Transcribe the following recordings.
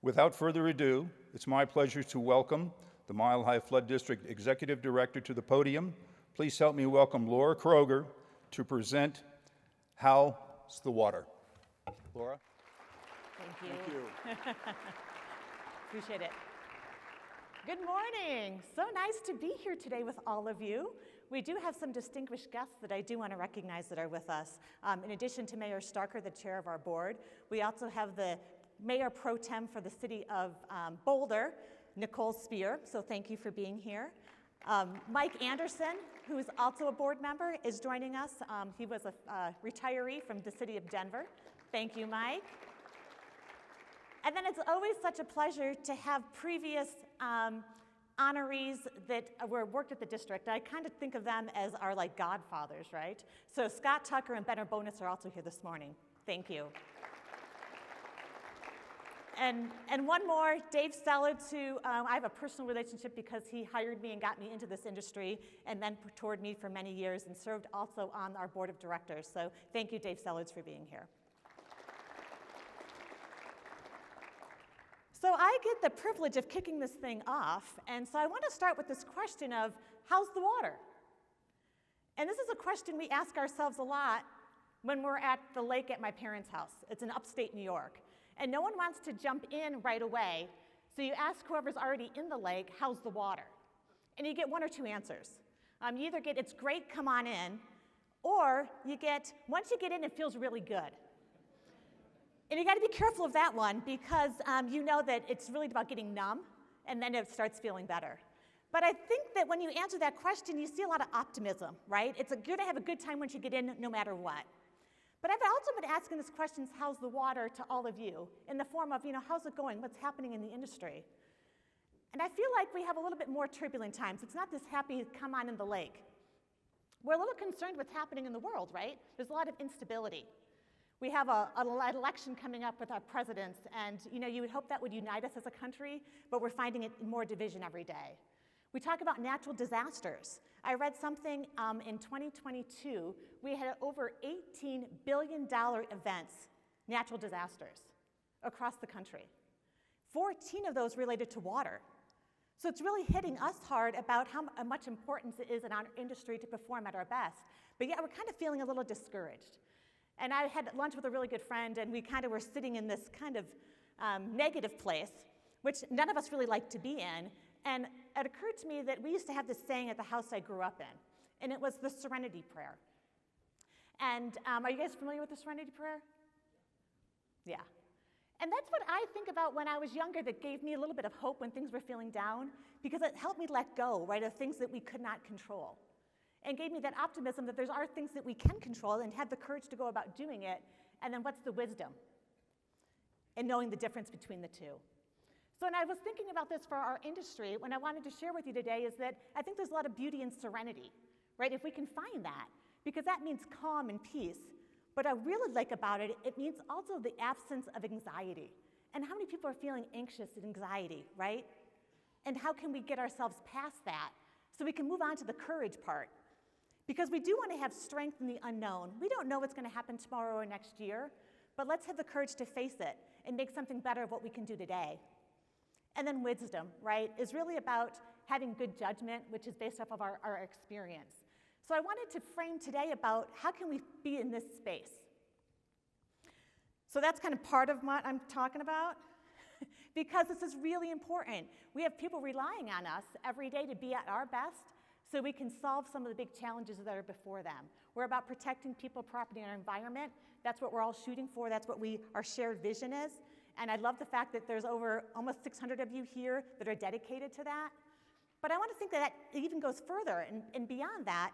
Without further ado, it's my pleasure to welcome the Mile High Flood District Executive Director to the podium. Please help me welcome Laura Kroeger to present How's the Water. Laura? Thank you. Appreciate it. Good morning. So nice to be here today with all of you. We do have some distinguished guests that I do want to recognize that are with us. In addition to Mayor Starker, the chair of our board, we also have the Mayor Pro Tem for the city of Boulder, Nicole Spear, so thank you for being here. Mike Anderson, who is also a board member, is joining us. He was a retiree from the city of Denver. Thank you, Mike. And then it's always such a pleasure to have previous honorees that worked at the district. I kind of think of them as our godfathers, right? So Scott Tucker and Benner Bonus are also here this morning. Thank you. And one more, Dave Sellards, who I have a personal relationship because he hired me and got me into this industry and then toured me for many years and served also on our board of directors. So thank you, Dave Sellards, for being here. So I get the privilege of kicking this thing off, and so I want to start with this question of, how's the water? And this is a question we ask ourselves a lot when we're at the lake at my parents' house. It's in upstate New York. And no one wants to jump in right away, so you ask whoever's already in the lake, how's the water? And you get one or two answers. You either get, it's great, come on in, or you get, once you get in, it feels really good. And you gotta be careful of that one because you know that it's really about getting numb, and then it starts feeling better. But I think that when you answer that question, you see a lot of optimism, right? You're gonna have a good time once you get in, no matter what. But I've also been asking this question, how's the water, to all of you, in the form of, how's it going? What's happening in the industry? And I feel like we have a little bit more turbulent times. It's not this happy, come on in the lake. We're a little concerned with what's happening in the world, right? There's a lot of instability. We have an election coming up with our presidents, and you would hope that would unite us as a country, but we're finding it in more division every day. We talk about natural disasters. I read something in 2022, we had over $18 billion events, natural disasters, across the country. 14 of those related to water. So it's really hitting us hard about how much importance it is in our industry to perform at our best. But yet we're kind of feeling a little discouraged. And I had lunch with a really good friend, and we kind of were sitting in this kind of negative place, which none of us really like to be in. And it occurred to me that we used to have this saying at the house I grew up in, and it was the Serenity Prayer. And are you guys familiar with the Serenity Prayer? Yeah. And that's what I think about when I was younger that gave me a little bit of hope when things were feeling down, because it helped me let go, right, of things that we could not control. And gave me that optimism that there are things that we can control and have the courage to go about doing it. And then what's the wisdom in knowing the difference between the two? So when I was thinking about this for our industry, what I wanted to share with you today is that I think there's a lot of beauty in serenity, right? If we can find that, because that means calm and peace. But I really like about it, it means also the absence of anxiety. And how many people are feeling anxious and anxiety, right? And how can we get ourselves past that so we can move on to the courage part? Because we do want to have strength in the unknown. We don't know what's going to happen tomorrow or next year, but let's have the courage to face it and make something better of what we can do today. And then wisdom, right, is really about having good judgment, which is based off of our experience. So I wanted to frame today about how can we be in this space. So that's kind of part of what I'm talking about, because this is really important. We have people relying on us every day to be at our best so we can solve some of the big challenges that are before them. We're about protecting people, property, and our environment. That's what we're all shooting for. That's what our shared vision is. And I love the fact that there's over almost 600 of you here that are dedicated to that. But I want to think that it even goes further and beyond that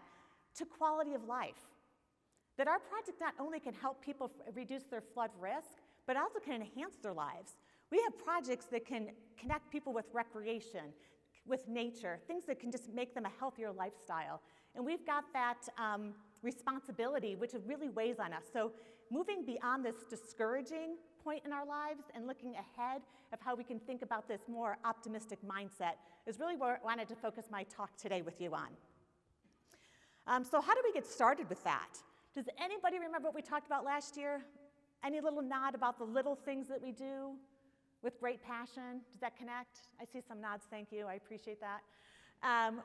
to quality of life. That our project not only can help people reduce their flood risk, but also can enhance their lives. We have projects that can connect people with recreation, with nature, things that can just make them a healthier lifestyle. And we've got that responsibility, which really weighs on us. So moving beyond this discouraging point in our lives and looking ahead of how we can think about this more optimistic mindset is really what I wanted to focus my talk today with you on. So how do we get started with that? Does anybody remember what we talked about last year? Any little nod about the little things that we do? with great passion. Does that connect? I see some nods, thank you, I appreciate that.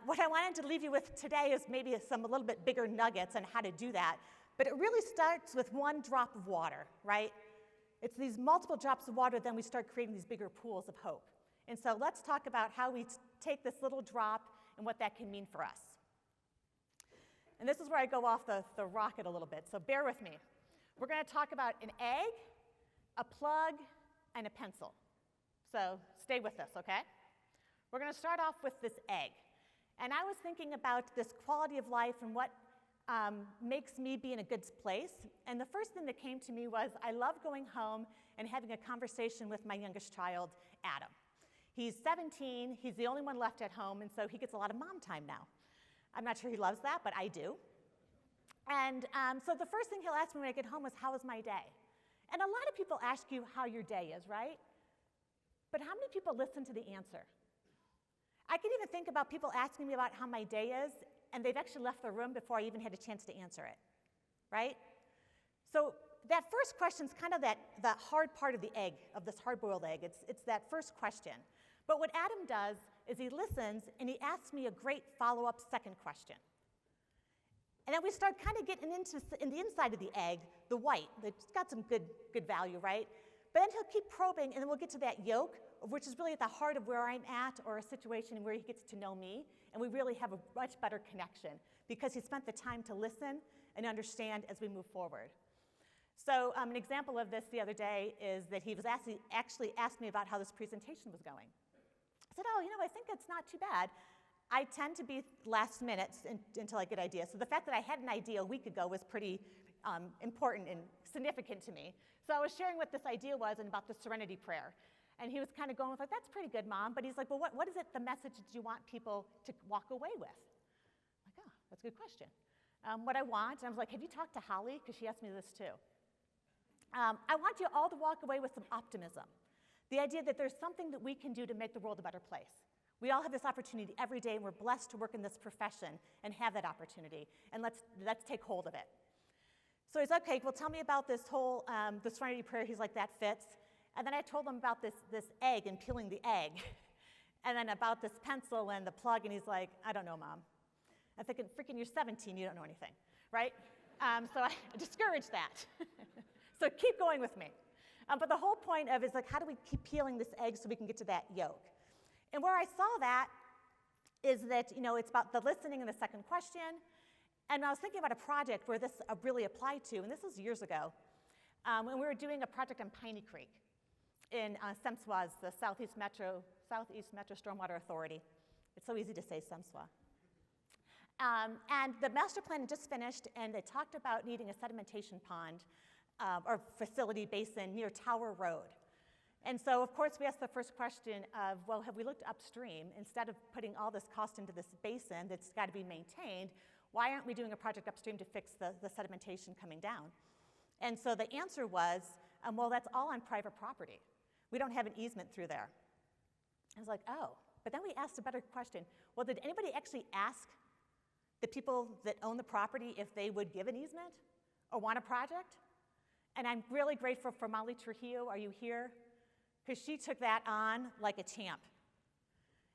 What I wanted to leave you with today is maybe some a little bit bigger nuggets on how to do that, but it really starts with one drop of water, right? It's these multiple drops of water, then we start creating these bigger pools of hope. And so let's talk about how we take this little drop and what that can mean for us. And this is where I go off the rocket a little bit, so bear with me. We're going to talk about an egg, a plug, and a pencil. So stay with us, okay? We're going to start off with this egg. And I was thinking about this quality of life and what makes me be in a good place. And the first thing that came to me was I love going home and having a conversation with my youngest child, Adam. He's 17, he's the only one left at home, and so he gets a lot of mom time now. I'm not sure he loves that, but I do. And so the first thing he'll ask me when I get home is, how was my day? And a lot of people ask you how your day is, right? But how many people listen to the answer? I can even think about people asking me about how my day is, and they've actually left the room before I even had a chance to answer it, right? So that first question is kind of that hard part of the egg, of this hard-boiled egg. It's that first question. But what Adam does is he listens, and he asks me a great follow-up second question. And then we start kind of getting into in the inside of the egg, the white. It's got some good value, right? But then he'll keep probing, and then we'll get to that yolk, which is really at the heart of where I'm at, or a situation where he gets to know me, and we really have a much better connection because he spent the time to listen and understand as we move forward. So an example of this the other day is that he was actually asked me about how this presentation was going. I said, oh, I think it's not too bad. I tend to be last minute until I get ideas. So the fact that I had an idea a week ago was pretty important and significant to me. So I was sharing what this idea was and about the Serenity Prayer. And he was kind of going with, like, that's pretty good, Mom. But he's like, well, what is it, the message that you want people to walk away with? I'm like, oh, that's a good question. What I want, and I was like, have you talked to Holly? Because she asked me this too. I want you all to walk away with some optimism. The idea that there's something that we can do to make the world a better place. We all have this opportunity every day, and we're blessed to work in this profession and have that opportunity. And let's take hold of it. So he's like, okay, well, tell me about this whole, the Serenity Prayer. He's like, that fits. And then I told him about this egg and peeling the egg. And then about this pencil and the plug, and he's like, I don't know, Mom. I'm thinking, freaking, you're 17, you don't know anything, right? So I discouraged that. So keep going with me. But the whole point of it is, like, how do we keep peeling this egg so we can get to that yolk? And where I saw that is that, it's about the listening and the second question. And I was thinking about a project where this really applied to, and this was years ago, when we were doing a project on Piney Creek in SEMSWA's, the Southeast Metro Stormwater Authority. It's so easy to say SEMSWA. And the master plan had just finished, and they talked about needing a sedimentation pond or facility basin near Tower Road. And so, of course, we asked the first question of, well, have we looked upstream? Instead of putting all this cost into this basin that's got to be maintained, why aren't we doing a project upstream to fix the sedimentation coming down? And so the answer was, well, that's all on private property. We don't have an easement through there. I was like, oh. But then we asked a better question. Well, did anybody actually ask the people that own the property if they would give an easement or want a project? And I'm really grateful for Molly Trujillo. Are you here? Because she took that on like a champ.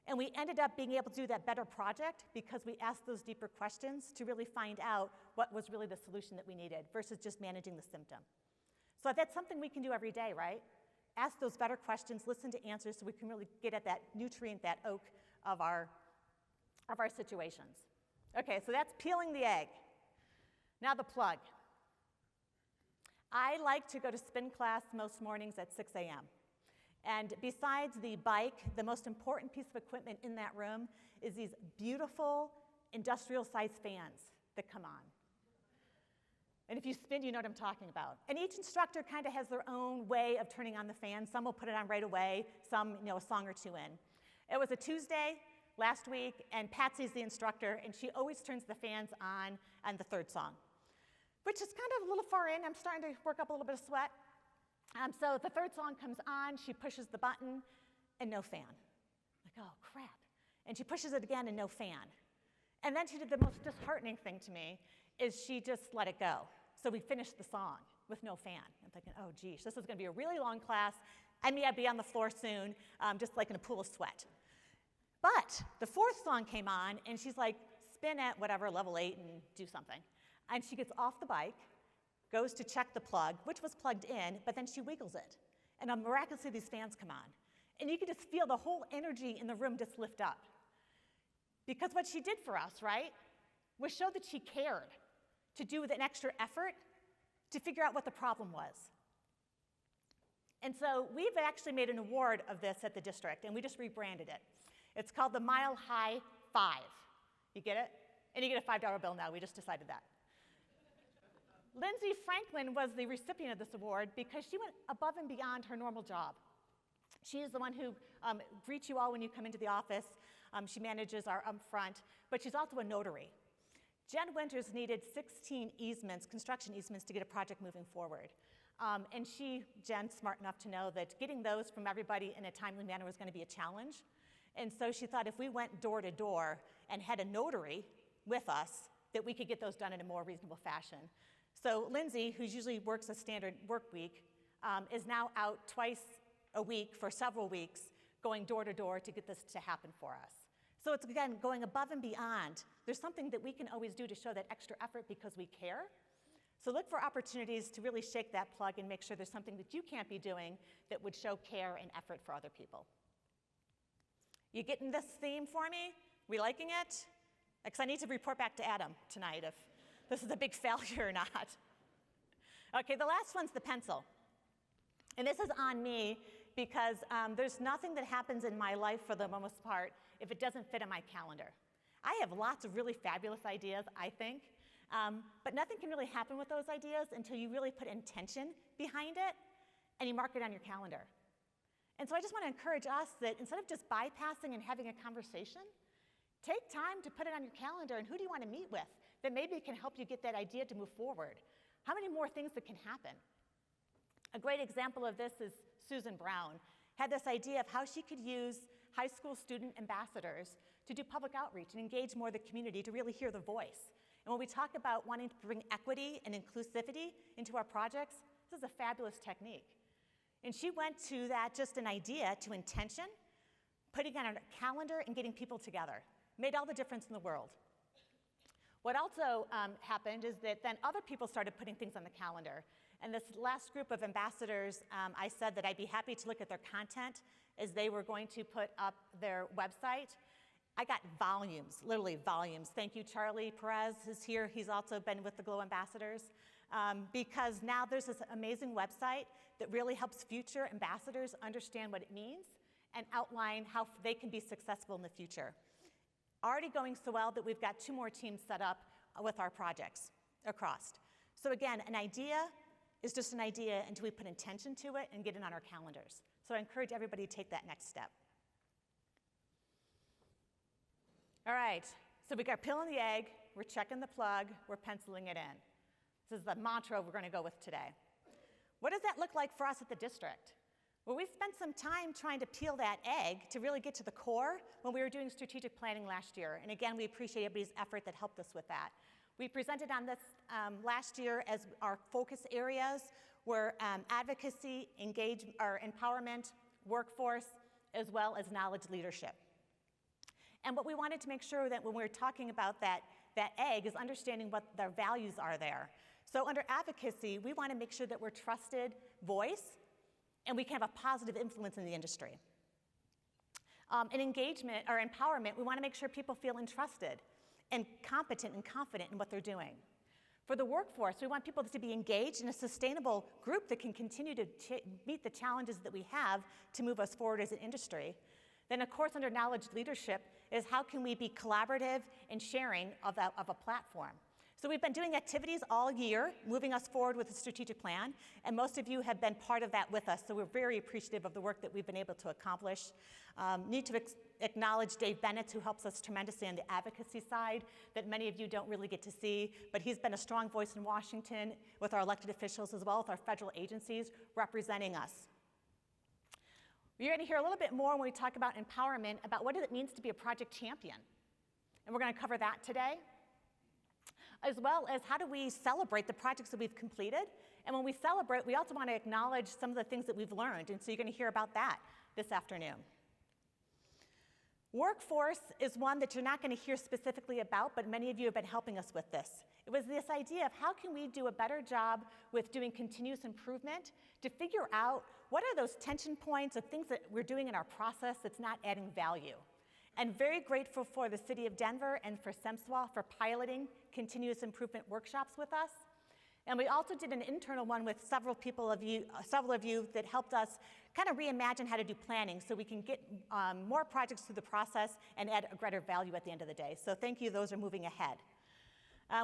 And we ended up being able to do that better project because we asked those deeper questions to really find out what was really the solution that we needed versus just managing the symptom. So that's something we can do every day, right? Ask those better questions, listen to answers so we can really get at that nutrient, that oak of our situations. Okay, so that's peeling the egg. Now the plug. I like to go to spin class most mornings at 6 a.m. And besides the bike, the most important piece of equipment in that room is these beautiful industrial-sized fans that come on. And if you spin, you know what I'm talking about. And each instructor kind of has their own way of turning on the fan. Some will put it on right away, some, a song or two in. It was a Tuesday last week, and Patsy's the instructor, and she always turns the fans on the third song, which is kind of a little far in. I'm starting to work up a little bit of sweat. So the third song comes on, she pushes the button, and no fan. Like, oh, crap. And she pushes it again, and no fan. And then she did the most disheartening thing to me, is she just let it go. So we finished the song with no fan. I'm thinking, oh geez, this is gonna be a really long class. I mean, I'd be on the floor soon, just like in a pool of sweat. But the fourth song came on, and she's like, spin at whatever, level 8 and do something. And she gets off the bike, goes to check the plug, which was plugged in, but then she wiggles it. And miraculously, these fans come on. And you can just feel the whole energy in the room just lift up. Because what she did for us, right, was show that she cared to do with an extra effort to figure out what the problem was. And so we've actually made an award of this at the district, and we just rebranded it. It's called the Mile High 5. You get it? And you get a $5 bill now. We just decided that. Lindsay Franklin was the recipient of this award because she went above and beyond her normal job. She is the one who greets you all when you come into the office. She manages our upfront, but she's also a notary. Jen Winters needed 16 easements, construction easements, to get a project moving forward. And Jen's smart enough to know that getting those from everybody in a timely manner was going to be a challenge. And so she thought if we went door to door and had a notary with us, that we could get those done in a more reasonable fashion. So Lindsay, who usually works a standard work week, is now out twice a week for several weeks, going door to door to get this to happen for us. So it's, again, going above and beyond. There's something that we can always do to show that extra effort because we care. So look for opportunities to really shake that plug and make sure there's something that you can't be doing that would show care and effort for other people. You getting this theme for me? We liking it? Because I need to report back to Adam tonight if this is a big failure or not. Okay, the last one's the pencil. And this is on me because there's nothing that happens in my life for the most part if it doesn't fit in my calendar. I have lots of really fabulous ideas, I think, but nothing can really happen with those ideas until you really put intention behind it and you mark it on your calendar. And so I just want to encourage us that instead of just bypassing and having a conversation, take time to put it on your calendar, and who do you want to meet with that maybe can help you get that idea to move forward? How many more things that can happen? A great example of this is Susan Brown had this idea of how she could use high school student ambassadors to do public outreach and engage more of the community to really hear the voice. And when we talk about wanting to bring equity and inclusivity into our projects, this is a fabulous technique. And she went to that just an idea to intention, putting it on a calendar and getting people together. Made all the difference in the world. What also happened is that then other people started putting things on the calendar. And this last group of ambassadors, I said that I'd be happy to look at their content as they were going to put up their website. I got volumes, literally volumes. Thank you, Charlie Perez is here. He's also been with the GLOW Ambassadors. Because now there's this amazing website that really helps future ambassadors understand what it means and outline how they can be successful in the future. Already going so well that we've got 2 more teams set up with our projects across. So again, an idea is just an idea until we put intention to it and get it on our calendars. So I encourage everybody to take that next step. All right, so we got peeling the egg, we're checking the plug, we're penciling it in. This is the mantra we're going to go with today. What does that look like for us at the district? Well, we spent some time trying to peel that egg to really get to the core when we were doing strategic planning last year. And again, we appreciate everybody's effort that helped us with that. We presented on this last year as our focus areas were advocacy, empowerment, workforce, as well as knowledge leadership. And what we wanted to make sure that when we were talking about that egg is understanding what their values are there. So under advocacy, we want to make sure that we're trusted voice and we can have a positive influence in the industry. In engagement or empowerment, we want to make sure people feel entrusted and competent and confident in what they're doing. For the workforce, we want people to be engaged in a sustainable group that can continue to meet the challenges that we have to move us forward as an industry. Then, of course, under knowledge leadership is how can we be collaborative and sharing of a platform. So we've been doing activities all year, moving us forward with the strategic plan, and most of you have been part of that with us, so we're very appreciative of the work that we've been able to accomplish. Need to acknowledge Dave Bennett, who helps us tremendously on the advocacy side that many of you don't really get to see, but he's been a strong voice in Washington with our elected officials as well as our federal agencies representing us. You're going to hear a little bit more when we talk about empowerment, about what it means to be a project champion. And we're going to cover that today, as well as how do we celebrate the projects that we've completed And when we celebrate, we also want to acknowledge some of the things that we've learned, and so you're going to hear about that this afternoon. Workforce is one that you're not going to hear specifically about, but many of you have been helping us with this. It was this idea of how can we do a better job with doing continuous improvement to figure out what are those tension points of things that we're doing in our process that's not adding value. And very grateful for the City of Denver and for SEMSWA for piloting continuous improvement workshops with us. And we also did an internal one with several of you that helped us kind of reimagine how to do planning so we can get more projects through the process and add a greater value at the end of the day. So thank you, those are moving ahead.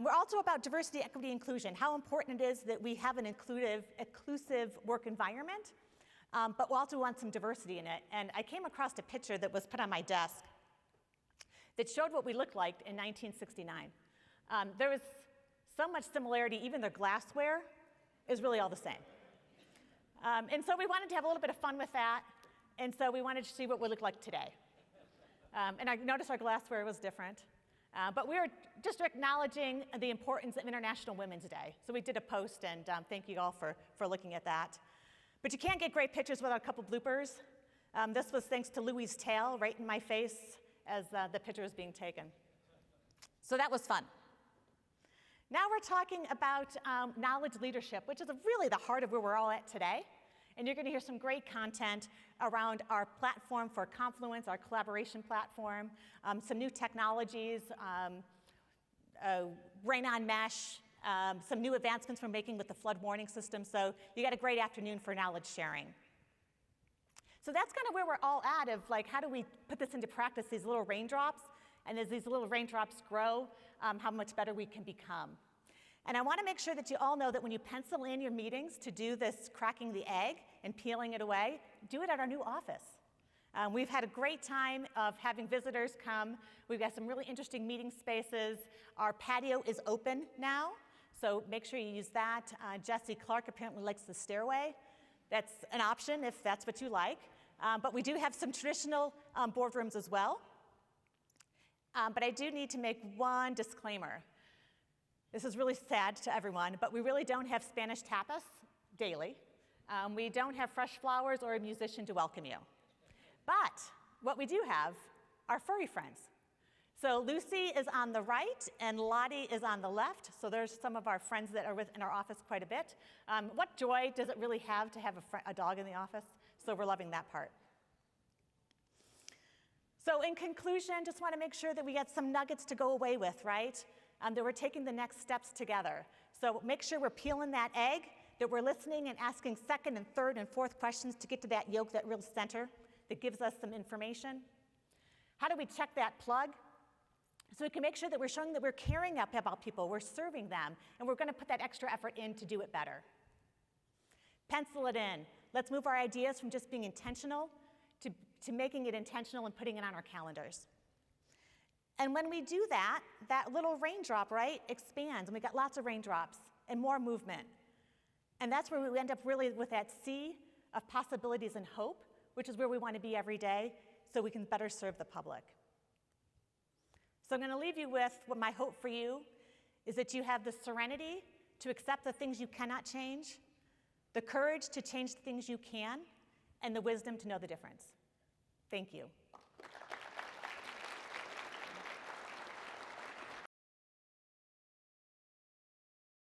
We're also about diversity, equity, inclusion, how important it is that we have an inclusive work environment, but we also want some diversity in it. And I came across a picture that was put on my desk that showed what we looked like in 1969. There was so much similarity, even the glassware is really all the same. And so we wanted to have a little bit of fun with that, and so we wanted to see what we look like today. And I noticed our glassware was different. But we were just acknowledging the importance of International Women's Day. So we did a post, and thank you all for looking at that. But you can't get great pictures without a couple bloopers. This was thanks to Louie's tail right in my face as the picture was being taken. So that was fun. Now we're talking about knowledge leadership, which is really the heart of where we're all at today. And you're going to hear some great content around our platform for Confluence, our collaboration platform, some new technologies, rain-on mesh, some new advancements we're making with the flood warning system. So you got a great afternoon for knowledge sharing. So that's kind of where we're all at of like, how do we put this into practice, these little raindrops? And as these little raindrops grow, how much better we can become. And I want to make sure that you all know that when you pencil in your meetings to do this cracking the egg and peeling it away, do it at our new office. We've had a great time of having visitors come. We've got some really interesting meeting spaces. Our patio is open now, so make sure you use that. Jesse Clark apparently likes the stairway. That's an option if that's what you like. But we do have some traditional boardrooms as well. But I do need to make one disclaimer. This is really sad to everyone, but we really don't have Spanish tapas daily. We don't have fresh flowers or a musician to welcome you. But what we do have are furry friends. So Lucy is on the right and Lottie is on the left. So there's some of our friends that are in our office quite a bit. What joy does it really have to have a dog in the office? So we're loving that part. So in conclusion, just want to make sure that we get some nuggets to go away with, right? That we're taking the next steps together. So make sure we're peeling that egg, that we're listening and asking second and third and fourth questions to get to that yolk, that real center that gives us some information. How do we check that plug? So we can make sure that we're showing that we're caring about people, we're serving them, and we're going to put that extra effort in to do it better. Pencil it in. Let's move our ideas from just being intentional to making it intentional and putting it on our calendars. And when we do that, that little raindrop, right, expands, and we got lots of raindrops and more movement. And that's where we end up really with that sea of possibilities and hope, which is where we want to be every day so we can better serve the public. So I'm going to leave you with what my hope for you is that you have the serenity to accept the things you cannot change, the courage to change the things you can, and the wisdom to know the difference. Thank you.